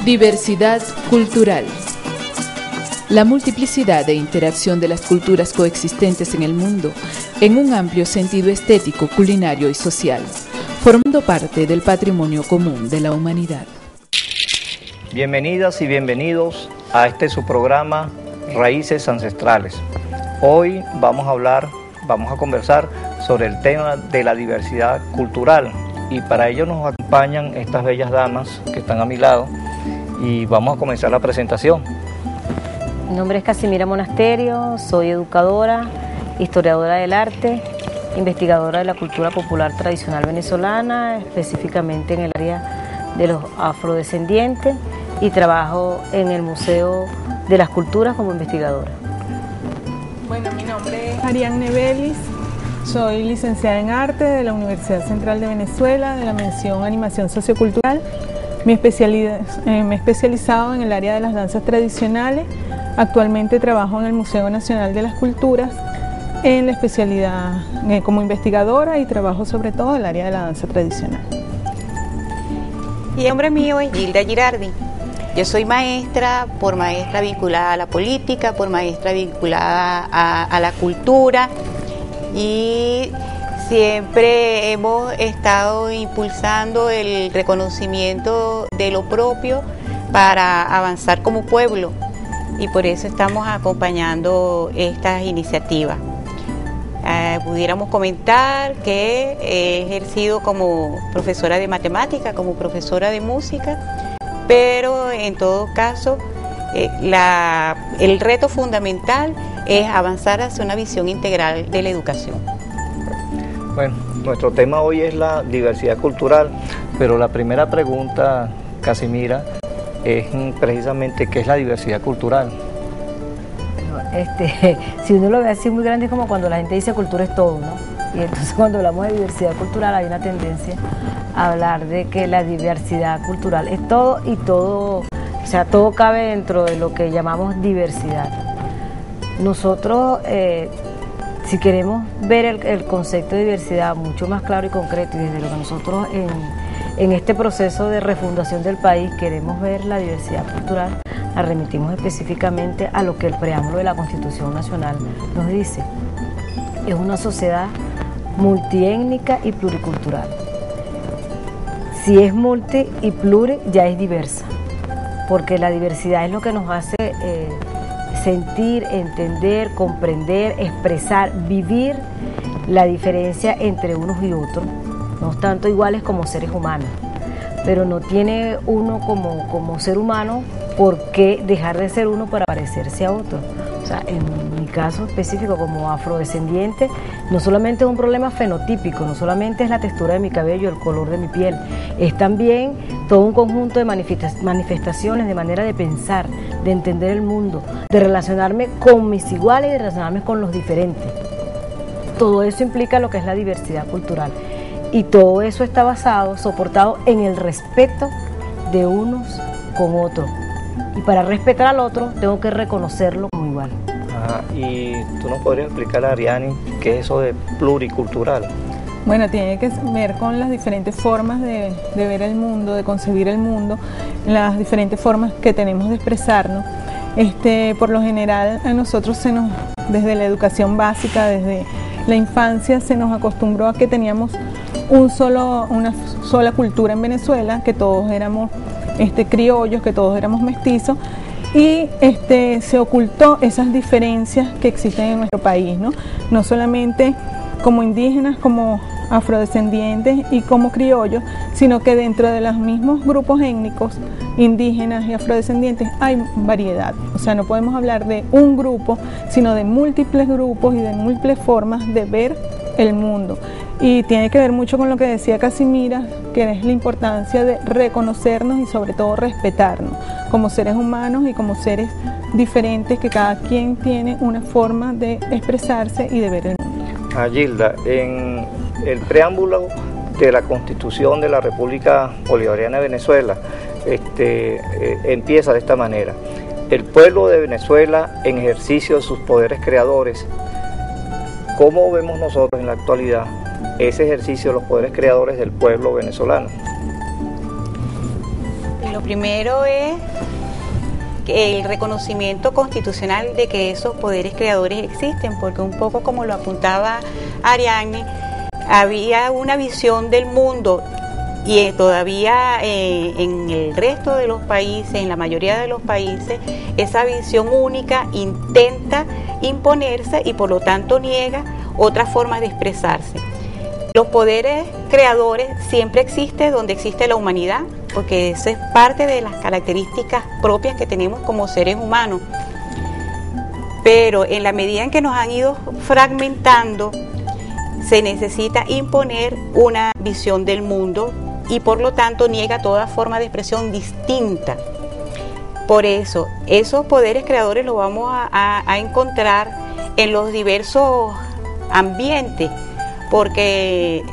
Diversidad cultural. La multiplicidad e interacción de las culturas coexistentes en el mundo en un amplio sentido estético, culinario y social, formando parte del patrimonio común de la humanidad. Bienvenidas y bienvenidos a su programa Raíces Ancestrales. Hoy vamos a conversar sobre el tema de la diversidad cultural y para ello nos acompañan estas bellas damas que están a mi lado y vamos a comenzar la presentación. Mi nombre es Casimira Monasterio, soy educadora, historiadora del arte, investigadora de la cultura popular tradicional venezolana, específicamente en el área de los afrodescendientes, y trabajo en el Museo de las Culturas como investigadora. Bueno, mi nombre es Ariadne Belis, soy licenciada en arte de la Universidad Central de Venezuela, de la mención Animación Sociocultural. Me he especializado en el área de las danzas tradicionales. Actualmente trabajo en el Museo Nacional de las Culturas en la especialidad como investigadora y trabajo sobre todo en el área de la danza tradicional. Y el nombre mío es Gilda Girardi. Yo soy maestra vinculada a la política, por maestra vinculada a la cultura, y siempre hemos estado impulsando el reconocimiento de lo propio para avanzar como pueblo, y por eso estamos acompañando estas iniciativas. Pudiéramos comentar que he ejercido como profesora de matemática, como profesora de música, pero en todo caso el reto fundamental es avanzar hacia una visión integral de la educación. Bueno, nuestro tema hoy es la diversidad cultural, pero la primera pregunta, Casimira, es precisamente ¿qué es la diversidad cultural? Si uno lo ve así muy grande es como cuando la gente dice cultura es todo, ¿no? Y entonces cuando hablamos de diversidad cultural hay una tendencia a hablar de que la diversidad cultural es todo y todo, o sea, todo cabe dentro de lo que llamamos diversidad. Nosotros, si queremos ver el concepto de diversidad mucho más claro y concreto, y desde lo que nosotros en este proceso de refundación del país queremos ver la diversidad cultural, la remitimos específicamente a lo que el preámbulo de la Constitución Nacional nos dice. Es una sociedad multiétnica y pluricultural. Si es multi y pluri, ya es diversa, porque la diversidad es lo que nos hace sentir, entender, comprender, expresar, vivir la diferencia entre unos y otros, no tanto iguales como seres humanos, pero no tiene uno como ser humano por qué dejar de ser uno para parecerse a otro. O sea, en mi caso específico como afrodescendiente, no solamente es un problema fenotípico, no solamente es la textura de mi cabello, el color de mi piel, es también todo un conjunto de manifestaciones, de manera de pensar, de entender el mundo, de relacionarme con mis iguales y de relacionarme con los diferentes. Todo eso implica lo que es la diversidad cultural. Y todo eso está basado, soportado en el respeto de unos con otros. Y para respetar al otro, tengo que reconocerlo como igual. ¿Y tú nos podrías explicar, Ariani, qué es eso de pluricultural? Bueno, tiene que ver con las diferentes formas de ver el mundo, de concebir el mundo, las diferentes formas que tenemos de expresarnos. Por lo general, a nosotros desde la educación básica, desde la infancia, se nos acostumbró a que teníamos una sola cultura en Venezuela, que todos éramos criollos, que todos éramos mestizos, y se ocultó esas diferencias que existen en nuestro país, no solamente como indígenas, como afrodescendientes y como criollos, sino que dentro de los mismos grupos étnicos, indígenas y afrodescendientes, hay variedad. O sea, no podemos hablar de un grupo, sino de múltiples grupos y de múltiples formas de ver el mundo. Y tiene que ver mucho con lo que decía Casimira, que es la importancia de reconocernos y sobre todo respetarnos como seres humanos y como seres diferentes, que cada quien tiene una forma de expresarse y de ver el mundo. Gilda, en el preámbulo de la Constitución de la República Bolivariana de Venezuela empieza de esta manera: el pueblo de Venezuela en ejercicio de sus poderes creadores. ¿Cómo vemos nosotros en la actualidad ese ejercicio de los poderes creadores del pueblo venezolano? Lo primero es el reconocimiento constitucional de que esos poderes creadores existen, porque un poco como lo apuntaba Ariadne, había una visión del mundo y todavía en el resto de los países, en la mayoría de los países, esa visión única intenta imponerse y por lo tanto niega otras formas de expresarse. Los poderes creadores siempre existen donde existe la humanidad, porque eso es parte de las características propias que tenemos como seres humanos. Pero en la medida en que nos han ido fragmentando, se necesita imponer una visión del mundo y por lo tanto niega toda forma de expresión distinta. Por eso, esos poderes creadores los vamos a encontrar en los diversos ambientes, porque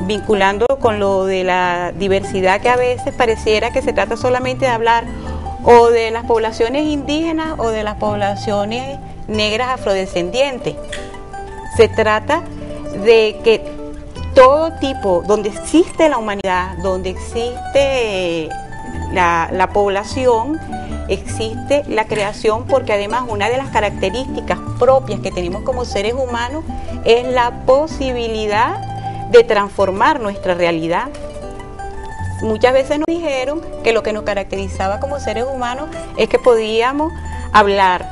vinculando con lo de la diversidad, que a veces pareciera que se trata solamente de hablar o de las poblaciones indígenas o de las poblaciones negras afrodescendientes. Se trata de que todo tipo, donde existe la humanidad, donde existe la población, existe la creación, porque además una de las características propias que tenemos como seres humanos es la posibilidad de transformar nuestra realidad. Muchas veces nos dijeron que lo que nos caracterizaba como seres humanos es que podíamos hablar,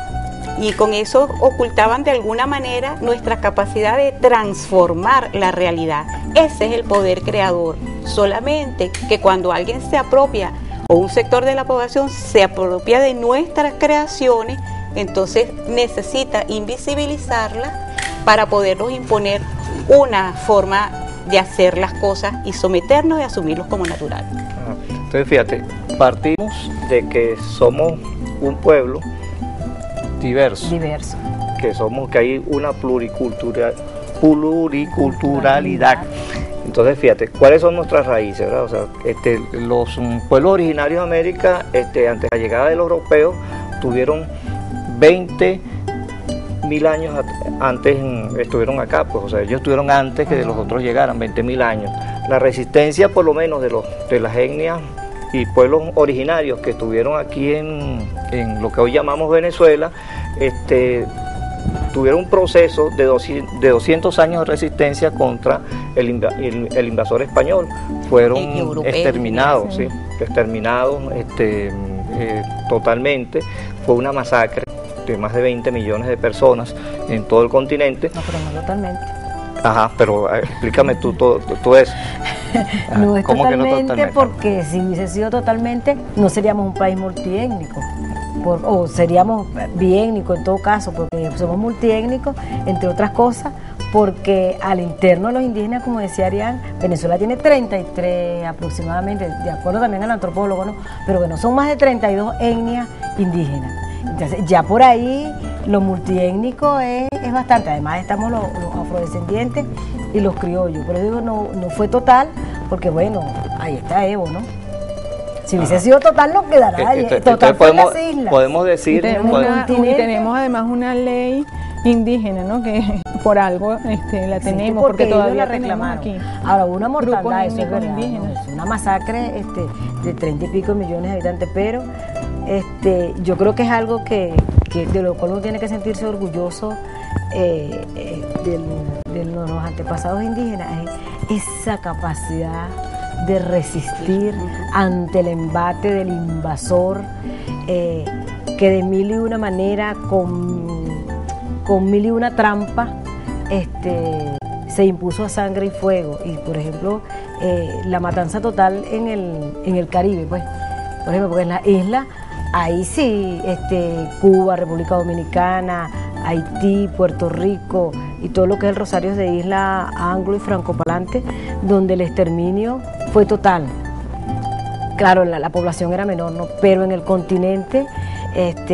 y con eso ocultaban de alguna manera nuestra capacidad de transformar la realidad. Ese es el poder creador, solamente que cuando alguien se apropia o un sector de la población se apropia de nuestras creaciones, entonces necesita invisibilizarlas para podernos imponer una forma de hacer las cosas y someternos y asumirlos como natural. Entonces fíjate, partimos de que somos un pueblo diverso, que hay una pluriculturalidad. Entonces fíjate, ¿cuáles son nuestras raíces, verdad? O sea, los pueblos originarios de América, antes de la llegada de los europeos, tuvieron 20.000 años antes, estuvieron acá, pues, o sea, ellos estuvieron antes que de los otros llegaran, 20.000 años. La resistencia, por lo menos, de las etnias y pueblos originarios que estuvieron aquí en lo que hoy llamamos Venezuela, tuvieron un proceso de 200 años de resistencia contra el invasor español. Fueron exterminados, ¿sí? Exterminados totalmente. Fue una masacre de más de 20 millones de personas en todo el continente. No, pero no totalmente. Ajá, pero explícame tú eso. No es totalmente, porque si hubiese sido totalmente, no seríamos un país multiétnico. O seríamos biétnicos en todo caso, porque somos multiétnicos, entre otras cosas, porque al interno de los indígenas, como decía Arián, Venezuela tiene 33 aproximadamente, de acuerdo también al antropólogo, ¿no? Pero bueno, son más de 32 etnias indígenas. Entonces, ya por ahí lo multiétnico es bastante. Además estamos los afrodescendientes y los criollos. Pero digo, no fue total, porque bueno, ahí está Evo, ¿no? Si hubiese sido total, no quedará total por las islas. Podemos decir... Tenemos además una ley indígena, ¿no? Que por algo la tenemos, sí, porque todavía la reclamaron aquí. Ahora, hubo una mortandad, eso es verdad, ¿no? Es una masacre de 30 y pico millones de habitantes, pero yo creo que es algo que de lo cual uno tiene que sentirse orgulloso de los antepasados indígenas, es esa capacidad de resistir ante el embate del invasor, que de mil y una manera, con mil y una trampa, se impuso a sangre y fuego. Y por ejemplo, la matanza total en el Caribe, pues, por ejemplo, porque en la isla, ahí sí, Cuba, República Dominicana, Haití, Puerto Rico y todo lo que es el Rosario de isla anglo y francopalante, donde el exterminio fue total. Claro, la población era menor, ¿no? Pero en el continente,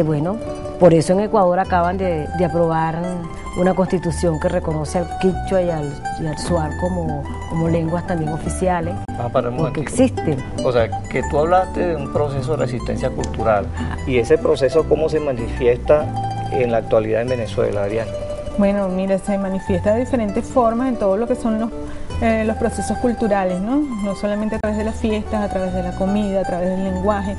bueno, por eso en Ecuador acaban de aprobar una constitución que reconoce al quichua y al shuar como lenguas también oficiales, porque existen. O sea, que tú hablaste de un proceso de resistencia cultural, y ese proceso, ¿cómo se manifiesta en la actualidad en Venezuela, Ariana? Bueno, mira, se manifiesta de diferentes formas en todo lo que son los procesos culturales, ¿no? No solamente a través de las fiestas, a través de la comida, a través del lenguaje,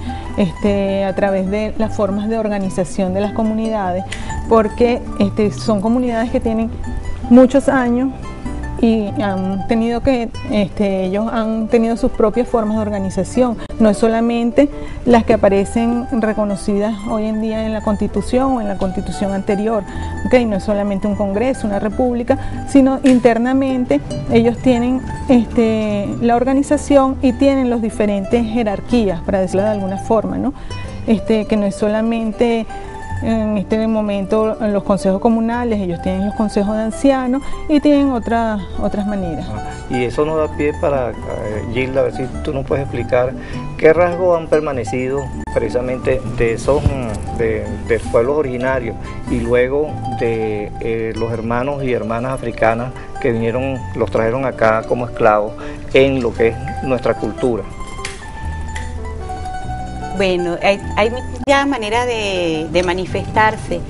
a través de las formas de organización de las comunidades, porque son comunidades que tienen muchos años y han tenido ellos han tenido sus propias formas de organización, no es solamente las que aparecen reconocidas hoy en día en la Constitución o en la Constitución anterior, ¿okay? No es solamente un Congreso, una república, sino internamente ellos tienen la organización y tienen las diferentes jerarquías, para decirlo de alguna forma, ¿no? Que no es solamente en este momento en los consejos comunales, ellos tienen los consejos de ancianos y tienen otras maneras. Y eso nos da pie para, Gilda, a ver si tú nos puedes explicar qué rasgos han permanecido precisamente de esos de pueblos originarios y luego de los hermanos y hermanas africanas que vinieron, los trajeron acá como esclavos en lo que es nuestra cultura. Bueno, hay muchas maneras de manifestarse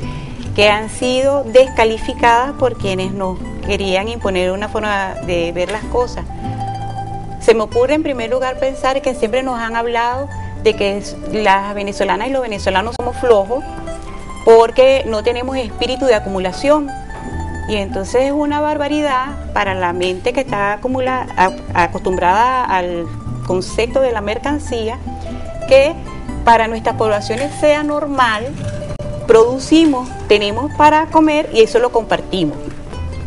que han sido descalificadas por quienes nos querían imponer una forma de ver las cosas. Se me ocurre en primer lugar pensar que siempre nos han hablado de que las venezolanas y los venezolanos somos flojos porque no tenemos espíritu de acumulación. Y entonces es una barbaridad para la mente que está acostumbrada al concepto de la mercancía, que para nuestras poblaciones sea normal, producimos, tenemos para comer y eso lo compartimos.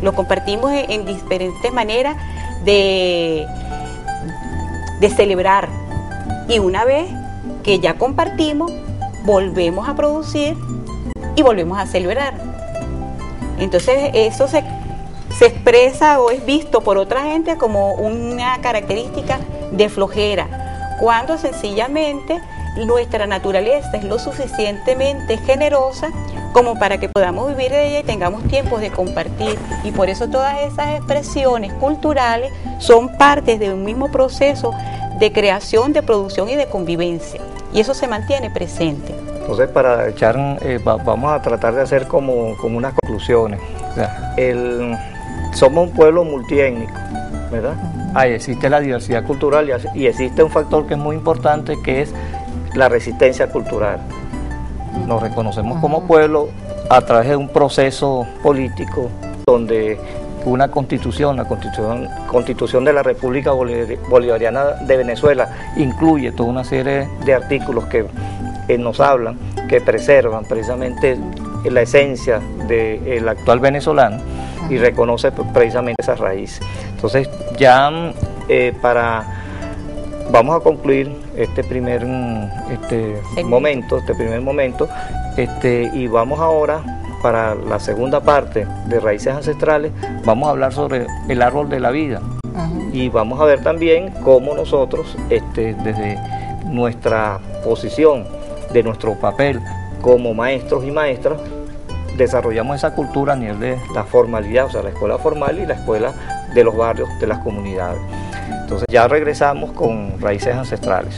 Lo compartimos en diferentes maneras de celebrar. Y una vez que ya compartimos, volvemos a producir y volvemos a celebrar. Entonces eso se expresa o es visto por otra gente como una característica de flojera, cuando sencillamente nuestra naturaleza es lo suficientemente generosa como para que podamos vivir de ella y tengamos tiempos de compartir. Y por eso todas esas expresiones culturales son partes de un mismo proceso de creación, de producción y de convivencia. Y eso se mantiene presente. Entonces, para echar, vamos a tratar de hacer como unas conclusiones. O sea, somos un pueblo multiétnico, ¿verdad? Ahí existe la diversidad cultural y existe un factor que es muy importante, que es la resistencia cultural. Nos reconocemos como pueblo a través de un proceso político donde una constitución, la constitución de la República Bolivariana de Venezuela, incluye toda una serie de artículos que nos hablan, que preservan precisamente la esencia del actual venezolano y reconoce precisamente esas raíces. Entonces ya vamos a concluir este primer momento y vamos ahora para la segunda parte de Raíces Ancestrales. Vamos a hablar sobre el árbol de la vida y vamos a ver también cómo nosotros desde nuestra posición, de nuestro papel como maestros y maestras, desarrollamos esa cultura a nivel de la formalidad, o sea, la escuela formal y la escuela de los barrios, de las comunidades. Entonces ya regresamos con Raíces Ancestrales.